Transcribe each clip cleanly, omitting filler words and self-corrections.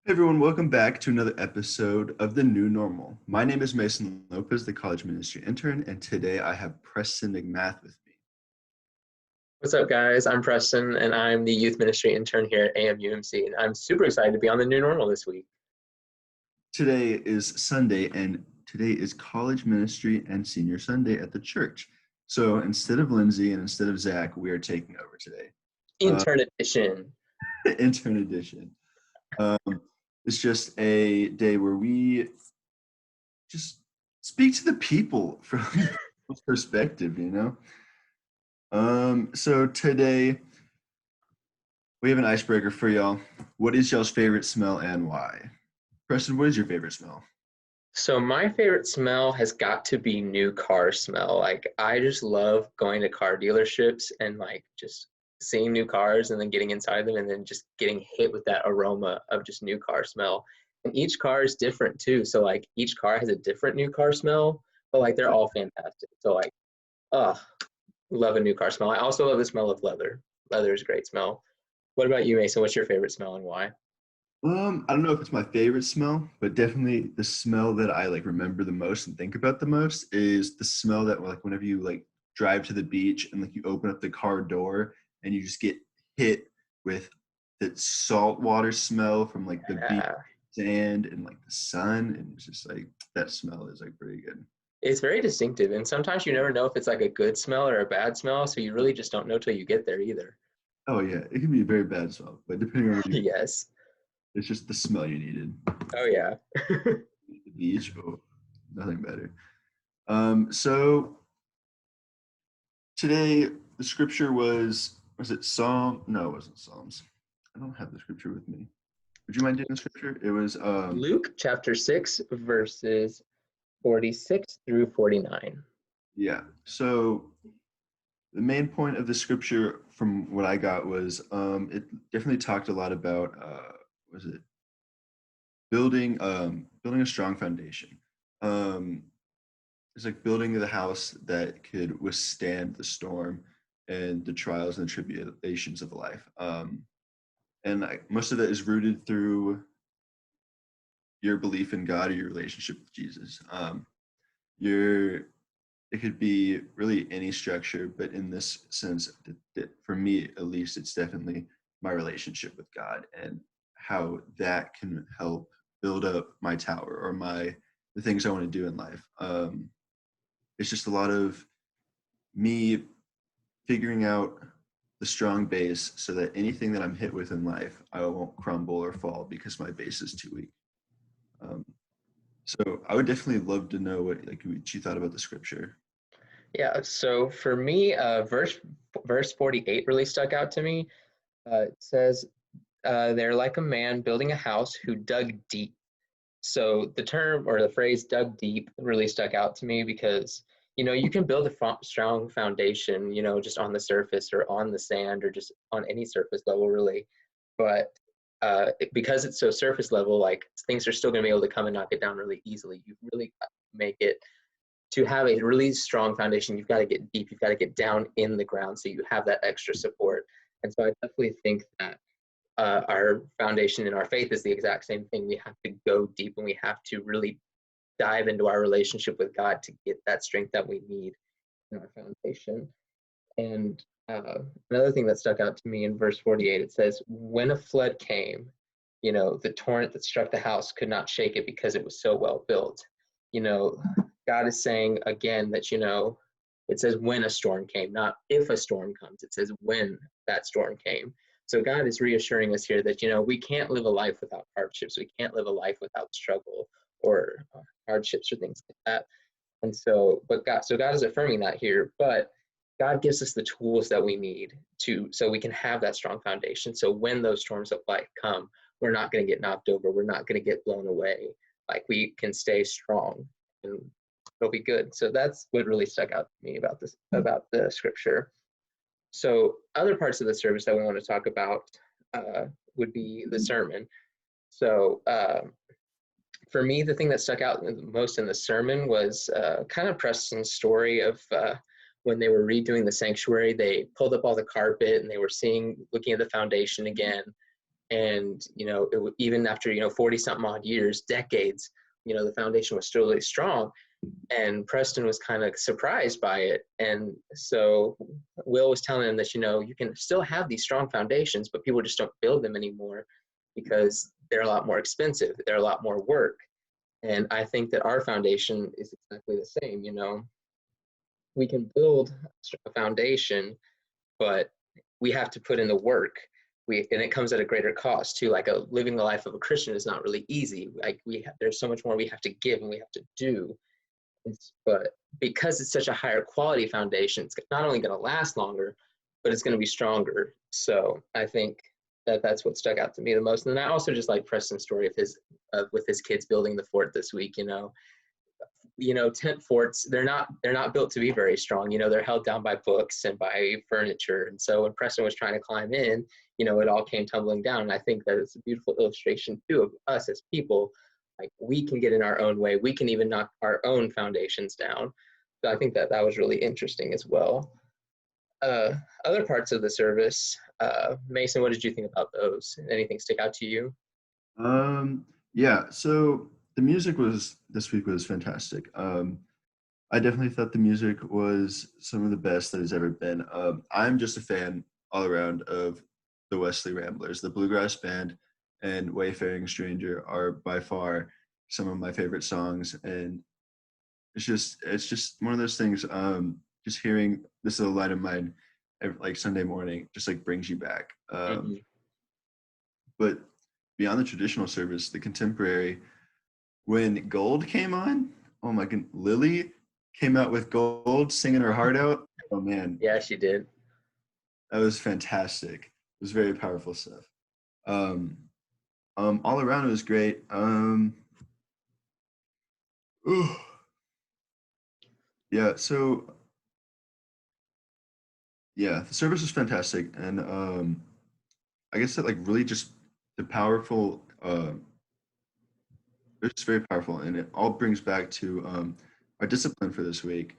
Hey everyone, welcome back to another episode of The New Normal. My name is Mason Lopez, the college ministry intern, and today I have Preston McMath with me. What's up, guys? I'm Preston, and I'm the youth ministry intern here at AMUMC, and I'm super excited to be on the new normal this week. Today is Sunday, and today is college ministry and senior Sunday at the church. So instead of Lindsay and instead of Zach, we are taking over today. Intern edition. Intern edition. It's just a day where we just speak to the people from perspective, So today we have an icebreaker for y'all. What is y'all's favorite smell and why? Preston, what is your favorite smell? So my favorite smell has got to be new car smell. Like, I just love going to car dealerships and just seeing new cars and then getting inside them and then just getting hit with that aroma of just new car smell. And each car is different too. So each car has a different new car smell, but they're all fantastic. So oh, love a new car smell. I also love the smell of leather. Leather is a great smell. What about you, Mason? What's your favorite smell and why? I don't know if it's my favorite smell, but definitely the smell that I remember the most and think about the most is the smell that whenever you drive to the beach and you open up the car door and you just get hit with that salt water smell from the beach Yeah. sand and the sun, and it's just that smell is pretty good. It's very distinctive, and sometimes you never know if it's a good smell or a bad smell, so you really just don't know till you get there either. Oh yeah, it can be a very bad smell, but depending on what you, Yes. it's just the smell you needed. Oh, yeah. The beach, oh, nothing better. So today the scripture was it Psalm? No, it wasn't Psalms. I don't have the scripture with me. Would you mind doing the scripture? It was Luke chapter 6, verses 46 through 49. yeah. So the main point of the scripture from what I got was it definitely talked a lot about was it building a strong foundation. It's like building the house that could withstand the storm and the trials and the tribulations of life. And most of that is rooted through your belief in God or your relationship with Jesus. Your it could be really any structure, but in this sense, for me at least, it's definitely my relationship with God and how that can help build up my tower or the things I want to do in life. It's just a lot of me figuring out the strong base so that anything that I'm hit with in life, I won't crumble or fall because my base is too weak. Um, so I would definitely love to know what you thought about the scripture. Yeah, so for me, verse 48 really stuck out to me. It says, they're like a man building a house who dug deep. So the term or the phrase dug deep really stuck out to me because, you can build a strong foundation, just on the surface or on the sand or just on any surface level, really. But because it's so surface level, things are still going to be able to come and knock it down really easily. You really got to make it to have a really strong foundation. You've got to get deep. You've got to get down in the ground so you have that extra support. And so I definitely think that our foundation in our faith is the exact same thing. We have to go deep and we have to really dive into our relationship with God to get that strength that we need in our foundation. And another thing that stuck out to me in verse 48, it says, when a flood came, the torrent that struck the house could not shake it because it was so well built. God is saying again that, it says when a storm came, not if a storm comes. It says when that storm came. So God is reassuring us here that, we can't live a life without hardships. We can't live a life without struggle or hardships or things like that. And so, so God is affirming that here, but God gives us the tools that we need so we can have that strong foundation. So when those storms of life come, we're not going to get knocked over. We're not going to get blown away. We can stay strong and it'll be good. So that's what really stuck out to me about about the scripture. So other parts of the service that we want to talk about would be the sermon. So for me, the thing that stuck out most in the sermon was kind of Preston's story of when they were redoing the sanctuary. They pulled up all the carpet and they were looking at the foundation again. And, even after, 40 something odd years, decades, the foundation was still really strong. And Preston was kind of surprised by it. And so Will was telling him that, you can still have these strong foundations, but people just don't build them anymore because they're a lot more expensive. They're a lot more work. And I think that our foundation is exactly the same. We can build a foundation, but we have to put in the work. And it comes at a greater cost too. Like living the life of a Christian is not really easy. Like there's so much more we have to give and we have to do. But because it's such a higher quality foundation, it's not only going to last longer, but it's going to be stronger. So I think that's what stuck out to me the most. And then I also just like Preston's story with his kids building the fort this week. Tent forts, they're not built to be very strong. They're held down by books and by furniture. And so when Preston was trying to climb in, it all came tumbling down. And I think that it's a beautiful illustration too of us as people. Like we can get in our own way. We can even knock our own foundations down. So I think that was really interesting as well. Other parts of the service, Mason, what did you think about those? Anything stick out to you? Yeah, so the music this week was fantastic. I definitely thought the music was some of the best that has ever been. I'm just a fan all around of the Wesley Ramblers. The Bluegrass Band and Wayfaring Stranger are by far some of my favorite songs, and it's just one of those things. Just hearing This Little Light of Mine, like Sunday morning, just like brings you back. Mm-hmm. But beyond the traditional service, the contemporary, when Gold came on, oh my god, Lily came out with Gold singing her heart out. Oh man, Yeah, she did. that was fantastic. It was very powerful stuff. Um, all around it was great. Yeah, so yeah, the service was fantastic, and I guess that like really just the powerful. It's very powerful, and it all brings back to our discipline for this week,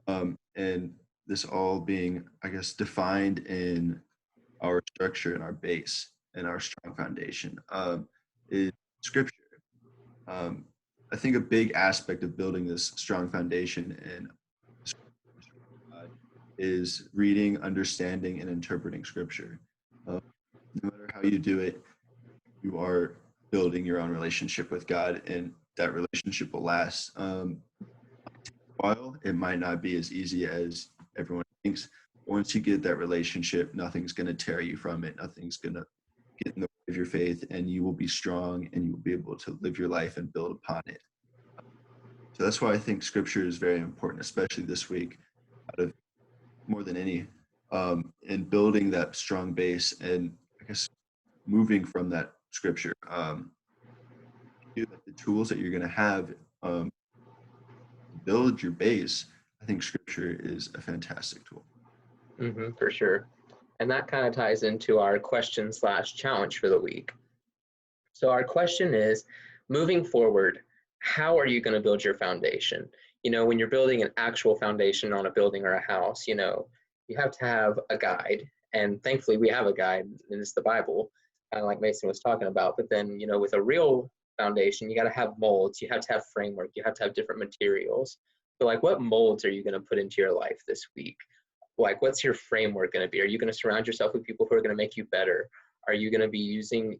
and this all being, I guess, defined in our structure and our base and our strong foundation is Scripture. Um, I think a big aspect of building this strong foundation and is reading, understanding, and interpreting Scripture. No matter how you do it, you are building your own relationship with God, and that relationship will last. While it might not be as easy as everyone thinks, once you get that relationship, nothing's going to tear you from it. Nothing's going to get in the way of your faith, and you will be strong and you will be able to live your life and build upon it. So that's why I think Scripture is very important, especially this week, out of more than any, in building that strong base and I guess moving from that Scripture. The tools that you're going to have build your base, I think Scripture is a fantastic tool. Mm-hmm, for sure. And that kind of ties into our question/challenge for the week. So our question is, moving forward, how are you going to build your foundation? When you're building an actual foundation on a building or a house, you have to have a guide. And thankfully we have a guide, and it's the Bible, kind of like Mason was talking about. But then, with a real foundation, you got to have molds, you have to have framework, you have to have different materials. So like, what molds are you going to put into your life this week? Like, what's your framework going to be? Are you going to surround yourself with people who are going to make you better? Are you going to be using,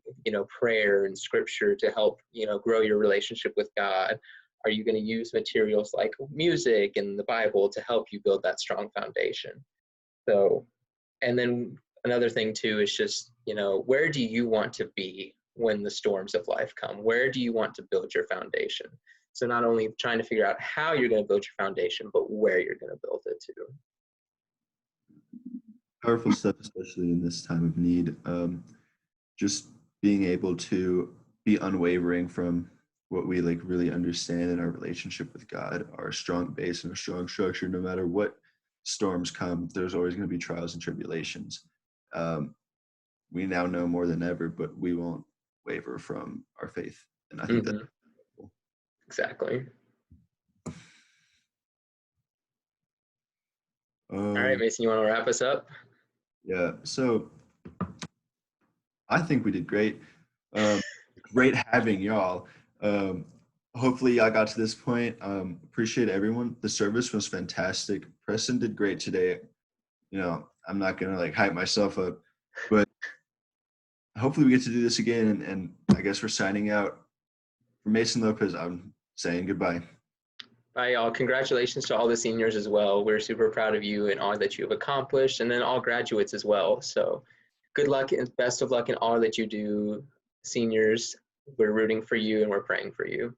prayer and scripture to help, grow your relationship with God? Are you going to use materials like music and the Bible to help you build that strong foundation? So, and then another thing too is just, where do you want to be when the storms of life come? Where do you want to build your foundation? So not only trying to figure out how you're going to build your foundation, but where you're going to build it to. Powerful stuff, especially in this time of need. Just being able to be unwavering from what we like really understand in our relationship with God, our strong base and a strong structure. No matter what storms come, there's always going to be trials and tribulations. We now know more than ever, but we won't waver from our faith, and I think Mm-hmm. that's cool. Exactly. All right, Um, Mason, you want to wrap us up? yeah. So I think we did great. Um, Great having y'all. Um, Hopefully y'all got to this point. Appreciate everyone. The service was fantastic. Preston did great today. I'm not gonna like hype myself up, but hopefully we get to do this again. And I guess we're signing out. For Mason Lopez, I'm saying goodbye. Bye, y'all. Congratulations to all the seniors as well. We're super proud of you and all that you have accomplished, and then all graduates as well. So good luck and best of luck in all that you do, seniors. We're rooting for you and we're praying for you.